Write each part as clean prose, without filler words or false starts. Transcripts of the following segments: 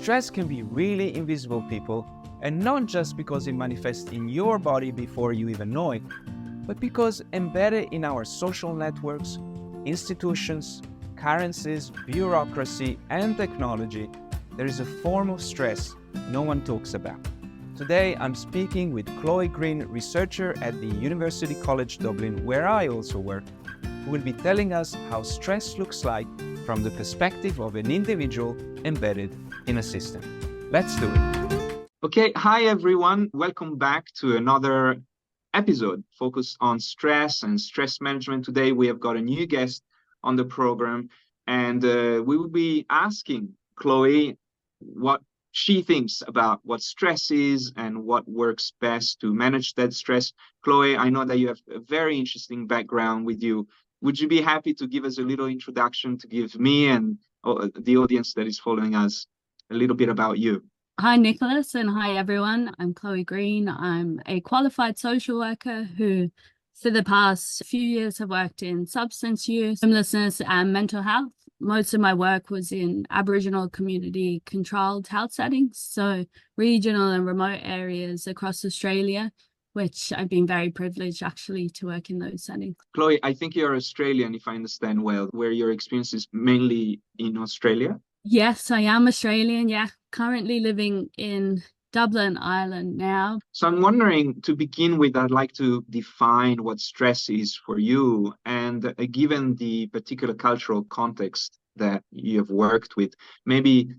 Stress can be really invisible, people, and not just because it manifests in your body before you even know it, but because embedded in our social networks, institutions, currencies, bureaucracy, and technology, there is a form of stress no one talks about. Today, I'm speaking with Chloe Green, researcher at the University College Dublin, where I also work, who will be telling us how stress looks like from the perspective of an individual embedded in a system. Let's do it. Okay, hi everyone. Welcome back to another episode focused on stress and stress management. Today we have got a new guest on the program, and we will be asking Chloe what she thinks about what stress is and what works best to manage that stress. Chloe, I know that you have a very interesting background with you. Would you be happy to give us a little introduction to give me and the audience that is following us a little bit about you? Hi, Nicholas, and hi, everyone. I'm Chloe Green. I'm a qualified social worker who, for the past few years, have worked in substance use, homelessness, and mental health. Most of my work was in Aboriginal community-controlled health settings, so regional and remote areas across Australia, which I've been very privileged actually to work in those settings. Chloe, I think you're Australian, if I understand well, where your experience is mainly in Australia. Yes, I am Australian, yeah. Currently living in Dublin, Ireland now. So I'm wondering, to begin with, I'd like to define what stress is for you. And given the particular cultural context that you have worked with, maybe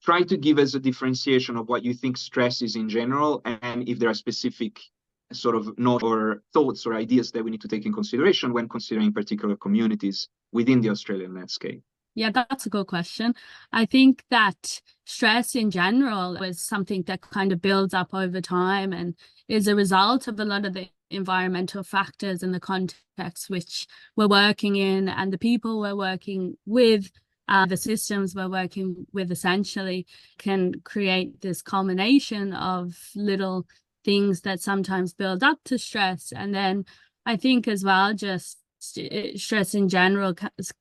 try to give us a differentiation of what you think stress is in general, and if there are specific sort of notes or thoughts or ideas that we need to take in consideration when considering particular communities within the Australian landscape. Yeah, that's a good question. I think that stress in general is something that kind of builds up over time and is a result of a lot of the environmental factors and the context which we're working in and the people we're working with, the systems we're working with essentially can create this culmination of little things that sometimes build up to stress. And then I think as well, just stress in general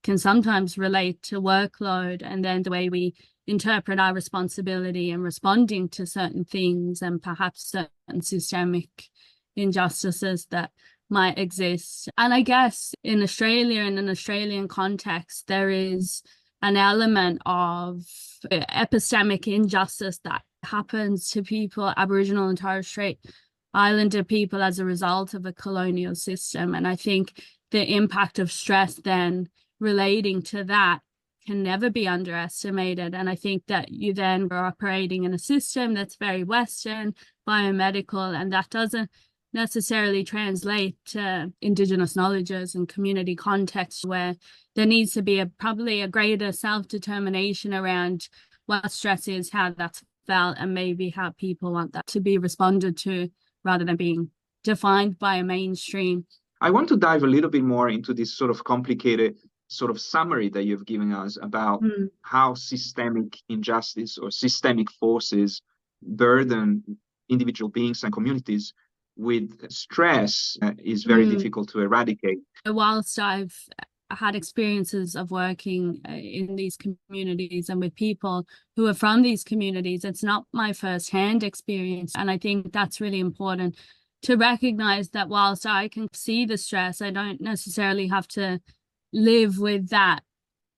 can sometimes relate to workload and then the way we interpret our responsibility and responding to certain things and perhaps certain systemic injustices that might exist. And I guess in Australia, in an Australian context, there is an element of epistemic injustice that happens to people, Aboriginal and Torres Strait Islander people, as a result of a colonial system. And I think the impact of stress then relating to that can never be underestimated. And I think that you then are operating in a system that's very Western, biomedical, and that doesn't necessarily translate to Indigenous knowledges and community contexts where there needs to be probably a greater self-determination around what stress is, how that's felt, and maybe how people want that to be responded to rather than being defined by a mainstream. I want to dive a little bit more into this sort of complicated sort of summary that you've given us about how systemic injustice or systemic forces burden individual beings and communities with stress is very difficult to eradicate. Whilst I've had experiences of working in these communities and with people who are from these communities, it's not my first-hand experience. And I think that's really important to recognize that whilst I can see the stress, I don't necessarily have to live with that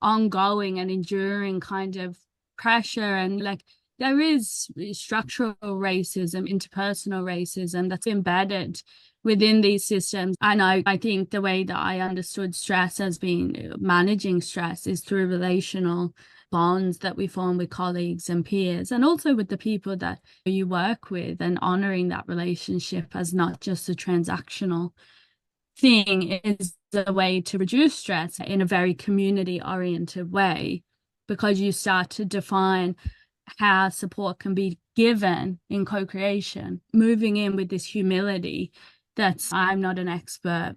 ongoing and enduring kind of pressure. And like there is structural racism, interpersonal racism that's embedded within these systems. And I think the way that I understood stress as being managing stress is through relational bonds that we form with colleagues and peers, and also with the people that you work with, and honoring that relationship as not just a transactional thing is a way to reduce stress in a very community-oriented way, because you start to define how support can be given in co-creation, moving in with this humility that's I'm not an expert.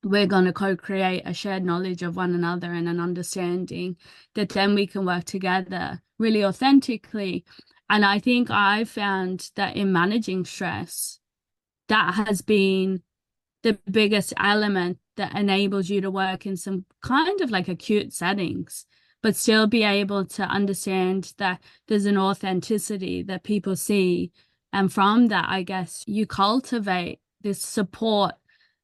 We're going to co-create a shared knowledge of one another and an understanding that then we can work together really authentically. And I think I found that in managing stress, that has been the biggest element that enables you to work in some kind of like acute settings but still be able to understand that there's an authenticity that people see. And from that, I guess you cultivate this support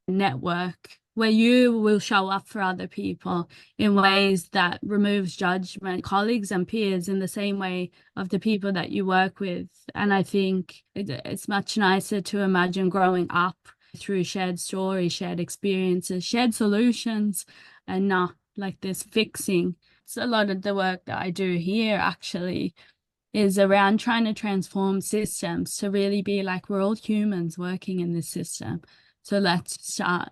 network where you will show up for other people in ways that removes judgment, colleagues and peers in the same way of the people that you work with. And I think it's much nicer to imagine growing up through shared stories, shared experiences, shared solutions, and not like this fixing. So a lot of the work that I do here actually is around trying to transform systems to really be like, we're all humans working in this system. So let's start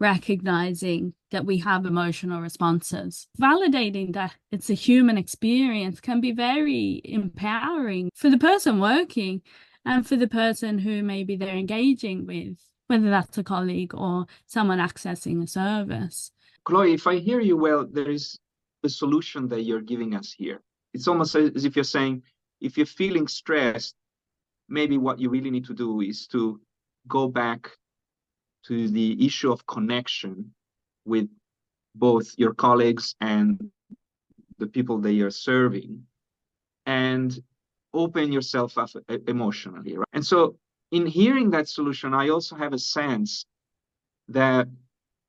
recognizing that we have emotional responses. Validating that it's a human experience can be very empowering for the person working and for the person who maybe they're engaging with, whether that's a colleague or someone accessing a service. Chloe, if I hear you well, there is a solution that you're giving us here. It's almost as if you're saying, if you're feeling stressed, maybe what you really need to do is to go back to the issue of connection with both your colleagues and the people that you're serving, and open yourself up emotionally, right? And so in hearing that solution, I also have a sense that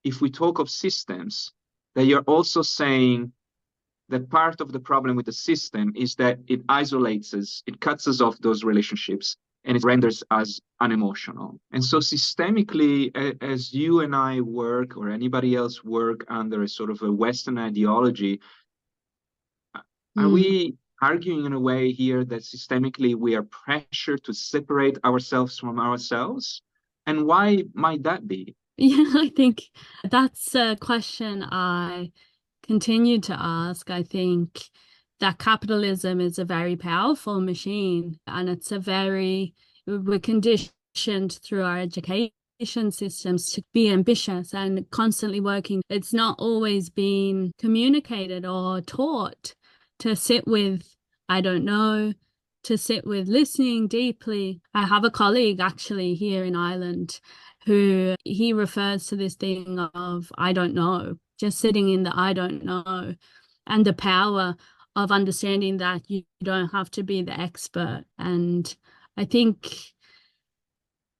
if we talk of systems, that you're also saying that part of the problem with the system is that it isolates us, it cuts us off those relationships, and it renders us unemotional. And so systemically, as you and I work, or anybody else work under a sort of a Western ideology, are we arguing in a way here that systemically we are pressured to separate ourselves from ourselves? And why might that be? Yeah, I think that's a question I continue to ask. I think that capitalism is a very powerful machine, and we're conditioned through our education systems to be ambitious and constantly working. It's not always been communicated or taught to sit with, I don't know, to sit with listening deeply. I have a colleague actually here in Ireland who he refers to this thing of I don't know, just sitting in the I don't know, and the power of understanding that you don't have to be the expert. And I think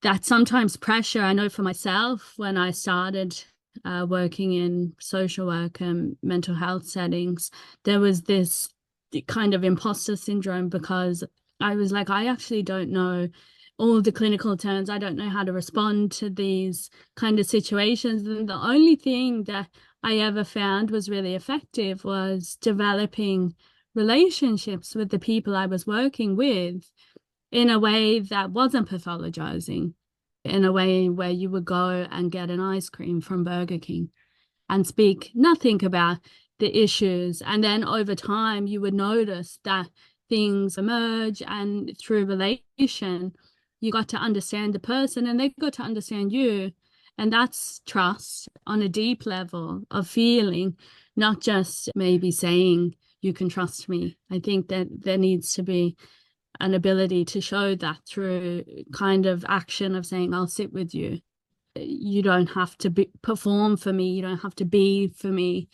that sometimes pressure, I know for myself, when I started working in social work and mental health settings, there was this kind of imposter syndrome because I was like, I actually don't know all the clinical terms. I don't know how to respond to these kind of situations. And the only thing that I ever found was really effective was developing relationships with the people I was working with in a way that wasn't pathologizing, in a way where you would go and get an ice cream from Burger King and speak nothing about the issues. And then over time, you would notice that things emerge, and through relation, you got to understand the person and they got to understand you. And that's trust on a deep level of feeling, not just maybe saying you can trust me. I think that there needs to be an ability to show that through kind of action of saying, I'll sit with you. You don't have to perform for me. You don't have to be for me.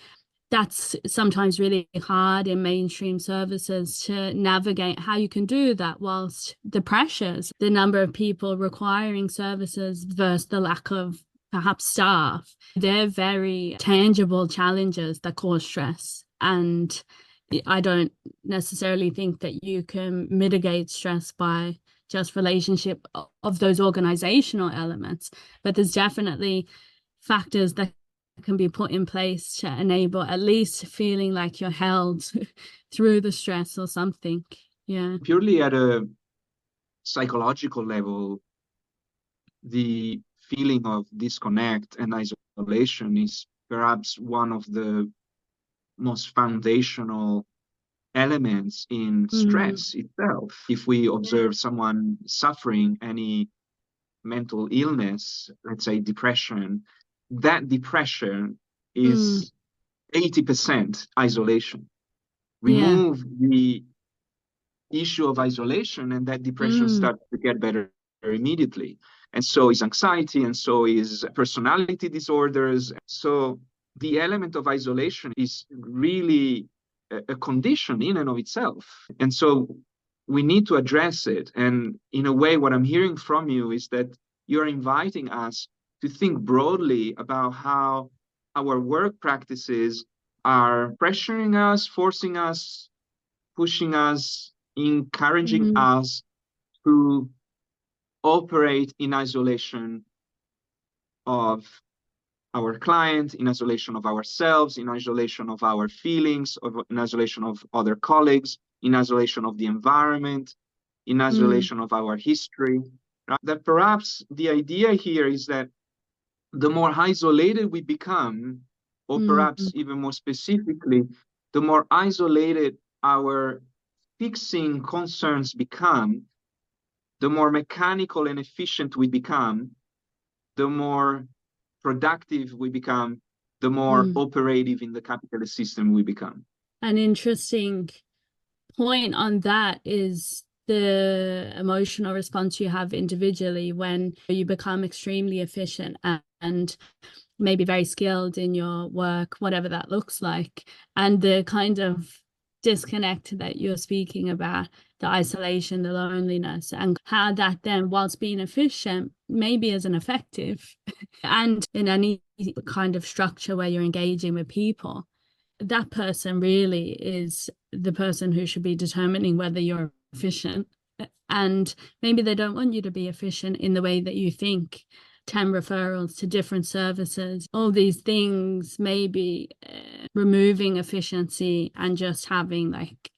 That's sometimes really hard in mainstream services to navigate how you can do that whilst the pressures, the number of people requiring services versus the lack of perhaps staff, they're very tangible challenges that cause stress. And I don't necessarily think that you can mitigate stress by just relationship of those organizational elements, but there's definitely factors that can be put in place to enable at least feeling like you're held through the stress or something. Yeah. Purely at a psychological level, the feeling of disconnect and isolation is perhaps one of the most foundational elements in stress itself. If we observe someone suffering any mental illness, let's say depression, that depression is 80% isolation. Remove the issue of isolation and that depression starts to get better immediately. And so is anxiety, and so is personality disorders. So the element of isolation is really a condition in and of itself. And so we need to address it. And in a way, what I'm hearing from you is that you're inviting us to think broadly about how our work practices are pressuring us, forcing us, pushing us, encouraging us to operate in isolation of our client, in isolation of ourselves, in isolation of our feelings, in isolation of other colleagues, in isolation of the environment, in isolation of our history. Right? That perhaps the idea here is that the more isolated we become, or perhaps even more specifically, the more isolated our fixing concerns become, the more mechanical and efficient we become, the more productive we become, the more operative in the capitalist system we become. An interesting point on that is the emotional response you have individually when you become extremely efficient and maybe very skilled in your work, whatever that looks like, and the kind of disconnect that you're speaking about, the isolation, the loneliness, and how that then, whilst being efficient, maybe isn't effective. And in any kind of structure where you're engaging with people, that person really is the person who should be determining whether you're efficient. And maybe they don't want you to be efficient in the way that you think. 10 referrals to different services, all these things, maybe removing efficiency and just having like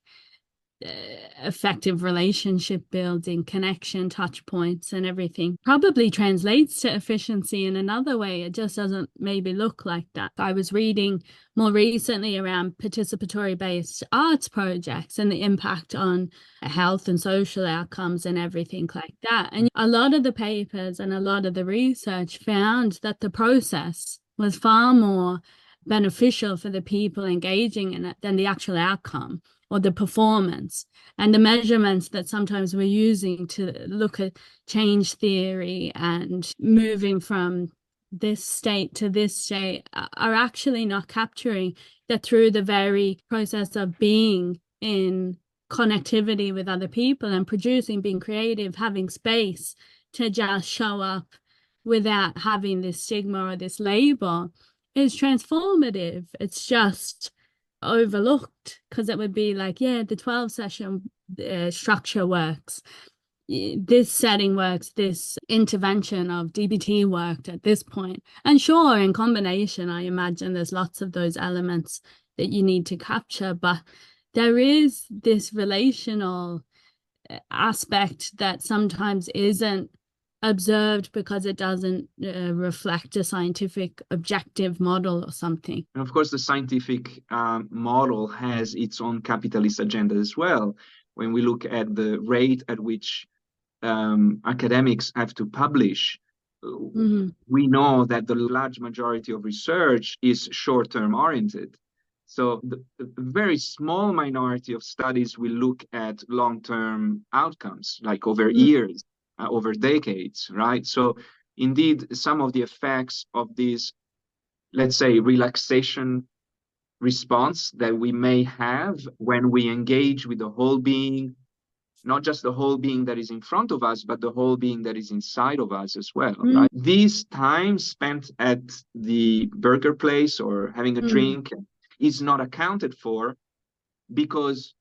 effective relationship building, connection, touch points and everything probably translates to efficiency in another way. It just doesn't maybe look like that. I was reading more recently around participatory based arts projects and the impact on health and social outcomes and everything like that. And a lot of the papers and a lot of the research found that the process was far more beneficial for the people engaging in it than the actual outcome or the performance. And the measurements that sometimes we're using to look at change theory and moving from this state to this state are actually not capturing that through the very process of being in connectivity with other people and producing, being creative, having space to just show up without having this stigma or this label is transformative. It's just overlooked because it would be like, yeah, the 12 session structure works, this setting works, this intervention of DBT worked at this point. And sure, in combination, I imagine there's lots of those elements that you need to capture, but there is this relational aspect that sometimes isn't observed because it doesn't reflect a scientific objective model or something. And of course, the scientific model has its own capitalist agenda as well. When we look at the rate at which academics have to publish, we know that the large majority of research is short-term oriented. So the very small minority of studies will look at long-term outcomes, like over years, over decades, right? So indeed, some of the effects of this, let's say, relaxation response that we may have when we engage with the whole being, not just the whole being that is in front of us, but the whole being that is inside of us as well, right? This time spent at the burger place or having a drink is not accounted for because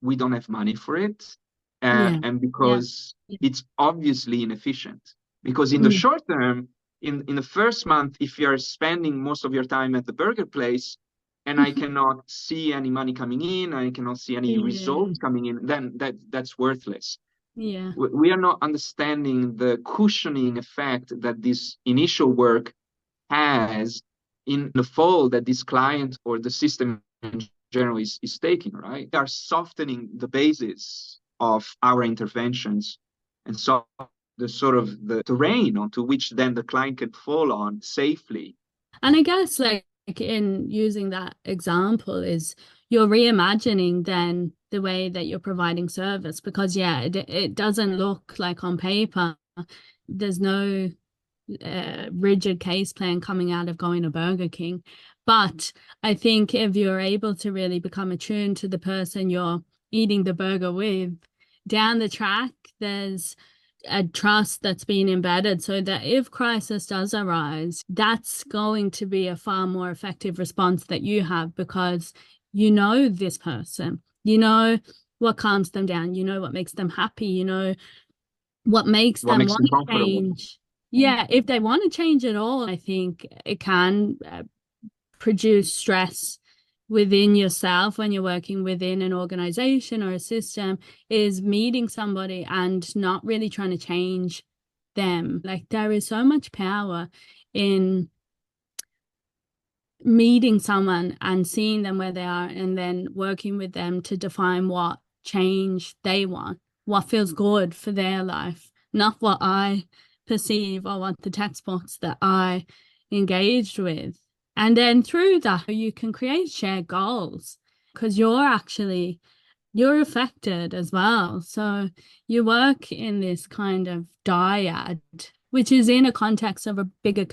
we don't have money for it. And because it's obviously inefficient. Because in the short term, in the first month, if you're spending most of your time at the burger place and I cannot see any money coming in, I cannot see any results coming in, then that's worthless. We are not understanding the cushioning effect that this initial work has in the fall that this client or the system in general is taking, right? They are softening the basis of our interventions and so the sort of the terrain onto which then the client can fall on safely. And I guess like in using that example is you're reimagining then the way that you're providing service because it doesn't look like on paper there's no rigid case plan coming out of going to Burger King, But I think if you're able to really become attuned to the person you're eating the burger with, down the track, there's a trust that's been embedded so that if crisis does arise, that's going to be a far more effective response that you have, because you know this person, you know what calms them down, you know what makes them happy, you know what makes What them makes want them to comfortable? change. Yeah, if they want to change at all, I think it can produce stress within yourself when you're working within an organization or a system, is meeting somebody and not really trying to change them. Like, there is so much power in meeting someone and seeing them where they are and then working with them to define what change they want, what feels good for their life, not what I perceive or what the textbooks that I engaged with. And then through that, you can create shared goals, because you're affected as well. So you work in this kind of dyad, which is in a context of a bigger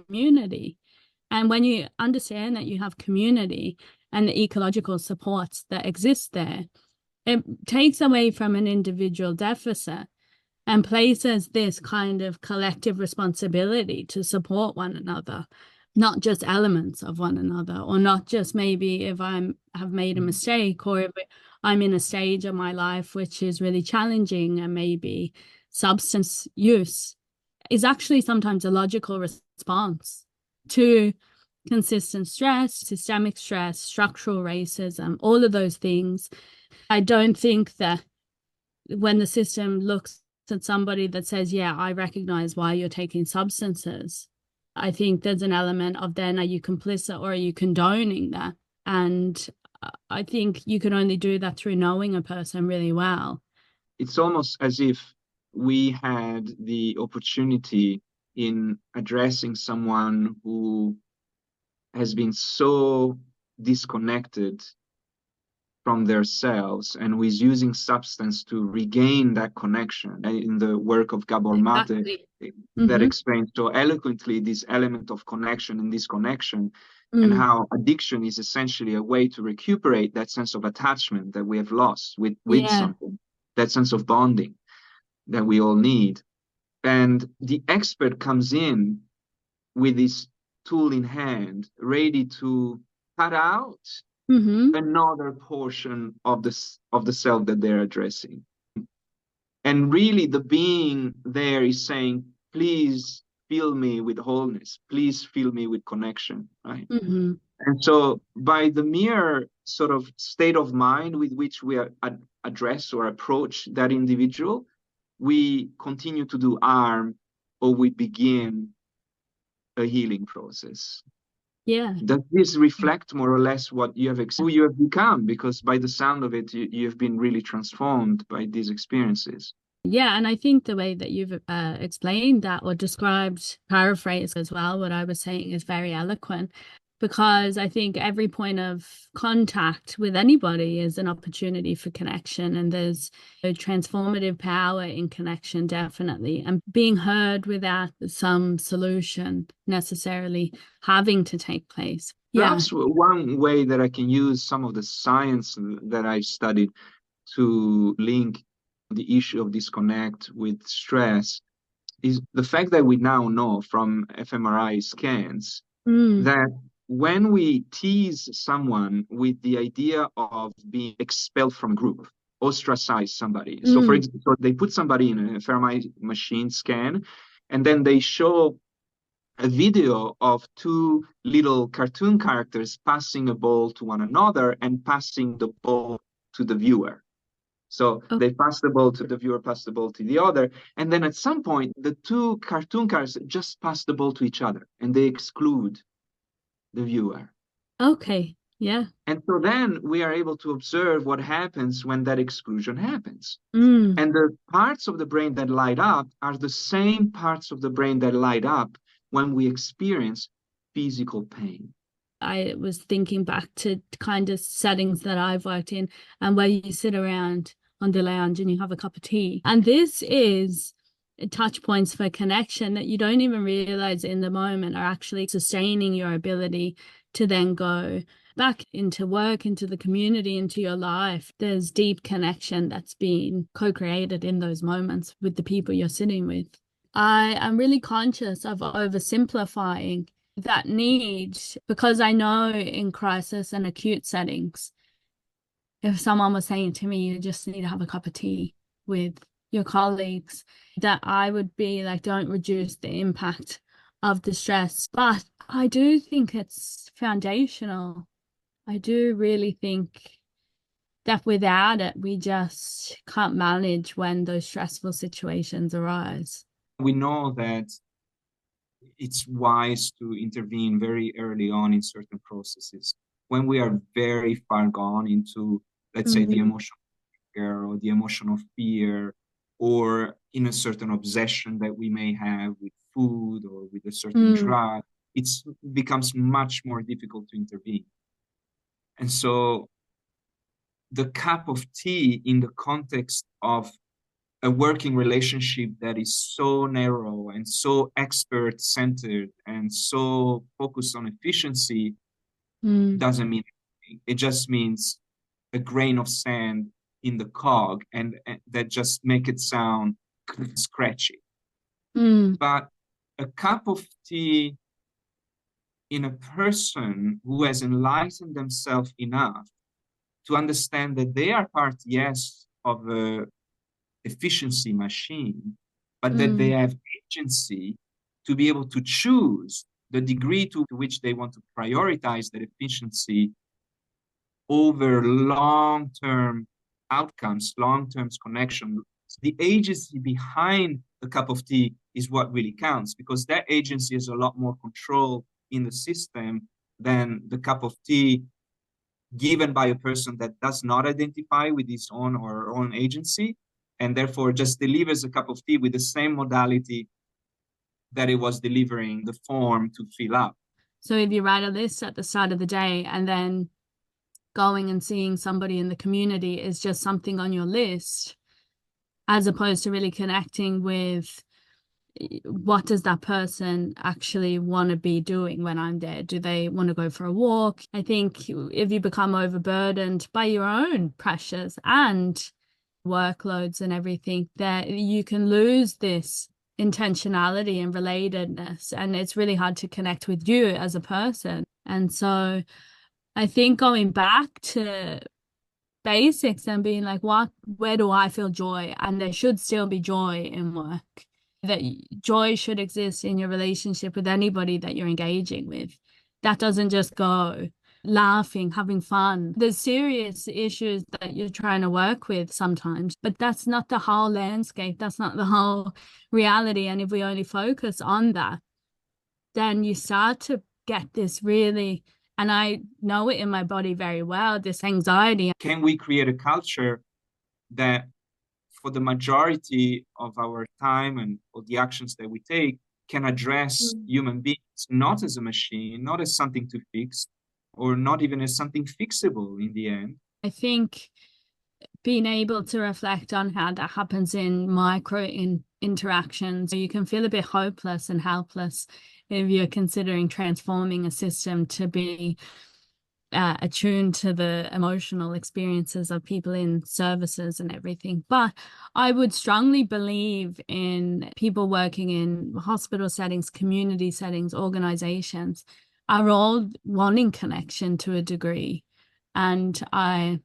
community. And when you understand that you have community and the ecological supports that exist there, it takes away from an individual deficit and places this kind of collective responsibility to support one another, not just elements of one another, or not just maybe if have made a mistake, or if I'm in a stage of my life which is really challenging, and maybe substance use is actually sometimes a logical response to consistent stress, systemic stress, structural racism, all of those things. I don't think that when the system looks at somebody that says, yeah, I recognize why you're taking substances, I think there's an element of then, are you complicit or are you condoning that? And I think you can only do that through knowing a person really well. It's almost as if we had the opportunity in addressing someone who has been so disconnected from themselves and who is using substance to regain that connection. In the work of Gabor Mate, Exactly. that explains so eloquently this element of connection and disconnection, and how addiction is essentially a way to recuperate that sense of attachment that we have lost with something, that sense of bonding that we all need. And the expert comes in with this tool in hand, ready to cut out another portion of the self that they're addressing. And really the being there is saying, please fill me with wholeness, please fill me with connection, right? And so by the mere sort of state of mind with which we address or approach that individual, we continue to do harm, or we begin a healing process. Yeah. Does this reflect more or less what you have who you have become? Because by the sound of it, you have been really transformed by these experiences. Yeah, and I think the way that you've explained that, or described, paraphrased as well, what I was saying, is very eloquent, because I think every point of contact with anybody is an opportunity for connection, and there's a transformative power in connection, definitely, and being heard without some solution necessarily having to take place. Perhaps one way that I can use some of the science that I've studied to link the issue of disconnect with stress is the fact that we now know from fMRI scans that when we tease someone with the idea of being expelled from a group, ostracize somebody. So for example, so they put somebody in a fMRI machine scan, and then they show a video of two little cartoon characters passing a ball to one another and passing the ball to the viewer. So they pass the ball to the viewer, pass the ball to the other. And then at some point, the two cartoon characters just pass the ball to each other and they exclude the viewer. Okay, yeah. And so then we are able to observe what happens when that exclusion happens. And the parts of the brain that light up are the same parts of the brain that light up when we experience physical pain. I was thinking back to kind of settings that I've worked in, and where you sit around on the lounge and you have a cup of tea. And this is touch points for connection that you don't even realize in the moment are actually sustaining your ability to then go back into work, into the community, into your life. There's deep connection that's been co-created in those moments with the people you're sitting with. I am really conscious of oversimplifying that need, because I know in crisis and acute settings, if someone was saying to me, you just need to have a cup of tea with your colleagues, that I would be like, don't reduce the impact of the stress. But I do think it's foundational. I do really think that without it, we just can't manage when those stressful situations arise. We know that it's wise to intervene very early on in certain processes. When we are very far gone into, let's say, the emotional trigger or the emotional fear, or in a certain obsession that we may have with food or with a certain drug, it becomes much more difficult to intervene. And so the cup of tea in the context of a working relationship that is so narrow and so expert-centered and so focused on efficiency doesn't mean anything. It just means a grain of sand in the cog, and that just make it sound scratchy. But a cup of tea in a person who has enlightened themselves enough to understand that they are part, yes, of a efficiency machine, but that they have agency to be able to choose the degree to which they want to prioritize that efficiency over long-term outcomes, long-term connection. The agency behind the cup of tea is what really counts, because that agency has a lot more control in the system than the cup of tea given by a person that does not identify with his own or her own agency, and therefore just delivers a cup of tea with the same modality that it was delivering the form to fill up. So if you write a list at the start of the day and then going and seeing somebody in the community is just something on your list, as opposed to really connecting with what does that person actually want to be doing when I'm there? Do they want to go for a walk? I think if you become overburdened by your own pressures and workloads and everything, that you can lose this intentionality and relatedness, and it's really hard to connect with you as a person. And so I think going back to basics and being like, where do I feel joy? And there should still be joy in work. That joy should exist in your relationship with anybody that you're engaging with. That doesn't just go laughing, having fun. There's serious issues that you're trying to work with sometimes, but that's not the whole landscape. That's not the whole reality. And if we only focus on that, then you start to get this really, and I know it in my body very well, this anxiety. Can we create a culture that for the majority of our time and of the actions that we take can address human beings, not as a machine, not as something to fix, or not even as something fixable in the end? I think being able to reflect on how that happens in micro interactions, you can feel a bit hopeless and helpless if you're considering transforming a system to be attuned to the emotional experiences of people in services and everything. But I would strongly believe in people working in hospital settings, community settings, organizations are all wanting connection to a degree. And I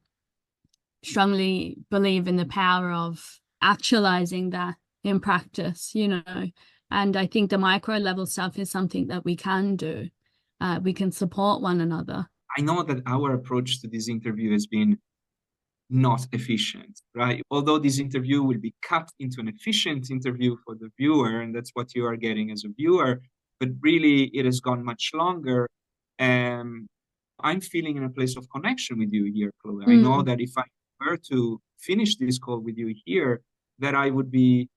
strongly believe in the power of actualizing that in practice, and I think the micro level stuff is something that we can do. We can support one another. I know that our approach to this interview has been not efficient, right? Although this interview will be cut into an efficient interview for the viewer, and that's what you are getting as a viewer, but really it has gone much longer. And I'm feeling in a place of connection with you here, Chloe. I know that if I were to finish this call with you here, that I would be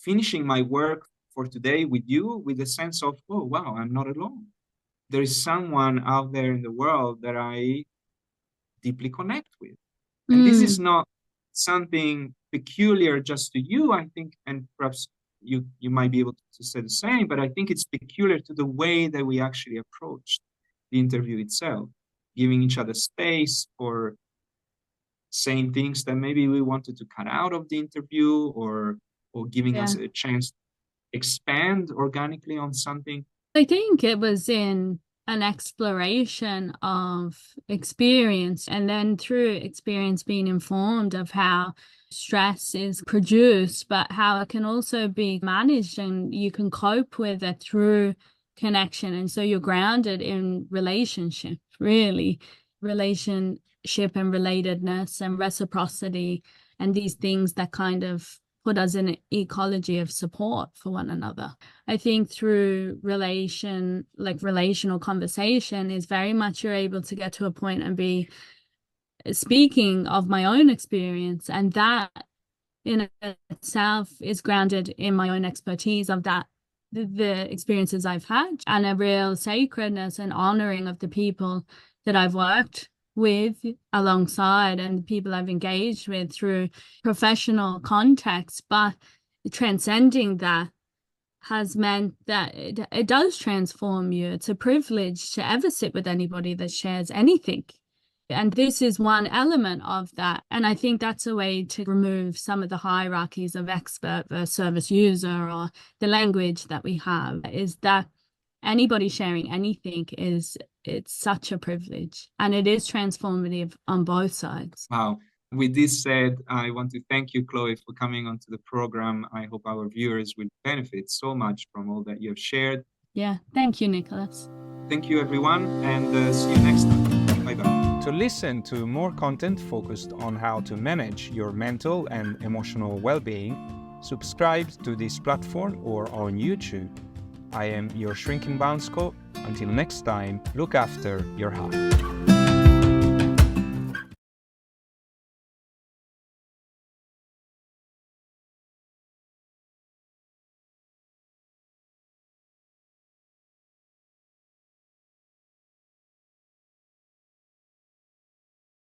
finishing my work for today with you with a sense of, oh, wow, I'm not alone. There is someone out there in the world that I deeply connect with. And this is not something peculiar just to you, I think, and perhaps you might be able to say the same, but I think it's peculiar to the way that we actually approached the interview itself, giving each other space for saying things that maybe we wanted to cut out of the interview, or giving us a chance to expand organically on something. I think it was in an exploration of experience, and then through experience being informed of how stress is produced, but how it can also be managed, and you can cope with it through connection. And so you're grounded in relationship, really, relationship and relatedness and reciprocity, and these things that kind of put us in an ecology of support for one another. I think through relational conversation is very much you're able to get to a point and be speaking of my own experience, and that in itself is grounded in my own expertise of that, the experiences I've had, and a real sacredness and honoring of the people that I've worked with alongside and the people I've engaged with through professional context. But transcending that has meant that it does transform you. It's a privilege to ever sit with anybody that shares anything. And this is one element of that. And I think that's a way to remove some of the hierarchies of expert versus service user, or the language that we have, is that anybody sharing anything it's such a privilege, and it is transformative on both sides. Wow. With this said, I want to thank you, Chloe, for coming onto the program. I hope our viewers will benefit so much from all that you have shared. Yeah, thank you, Nicholas. Thank you, everyone, and see you next time. Bye-bye. To listen to more content focused on how to manage your mental and emotional well-being, subscribe to this platform or on YouTube. I am your shrinking Bounce Co. Until next time, look after your heart.